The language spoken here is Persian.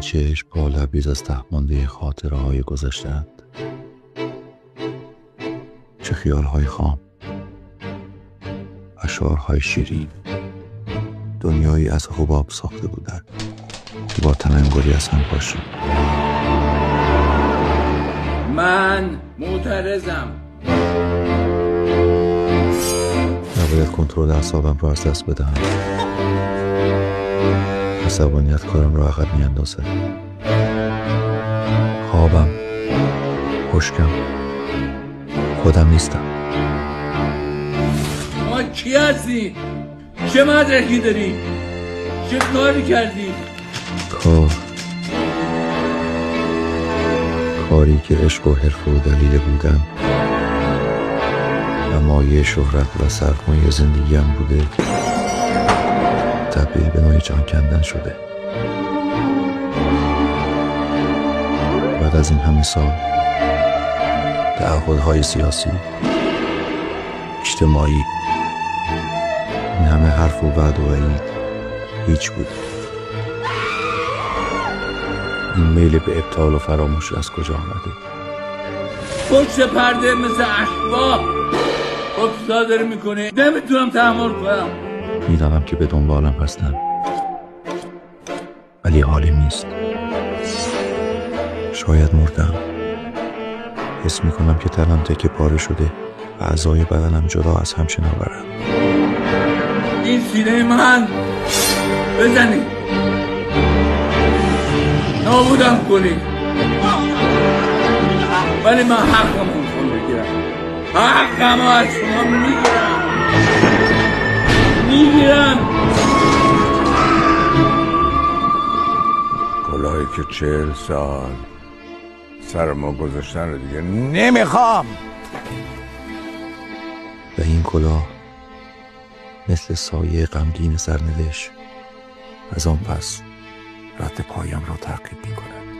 چشم ها لبریز از تهمانده خاطره های گذشته‌اند. چه خیال های خام، اشعارهای شیرین، دنیایی از حباب ساخته بودند که با تنگری از هم پاشید. من معترضم. نباید کنترل اعصابم رو از دست بدهم. عصبانیت کارم رو عقب میاندازه. خوابم، خشکم، خودم نیستم. ما کی هستی؟ چه مدرکی داری؟ چه کاری کردی؟ کاری که عشق و حرفه و دلیل بودن و مایه شهرت و سرمایه زندگیم بوده، تبدیل به نوعی جان کندن شده. بعد از این همه سال تعهدهای سیاسی، اجتماعی، این همه حرف و وعد و وعید هیچ بود. این میل به ابطال و فراموشی از کجا آمده؟ پشت پرده مثل اشباح خب صادر میکنه. نمیتونم تحمل کنم. میدانم که به دنبالم هستن، ولی حالیم نیست. شاید مردم. حس میکنم که تنم تکه پاره شده و اعضای بدنم جدا از هم شناورم. این سینه من بزنی، نابودم کنی، ولی من حقم رو میخوام بگیرم. حقم رو از شما میگیرم. کلاهی که 40 سال سر ما گذاشتن رو دیگه نمیخوام. و این کلاه مثل سایه غمگین سرنوشت از آن پس رد پایم را تعقیب می‌کند.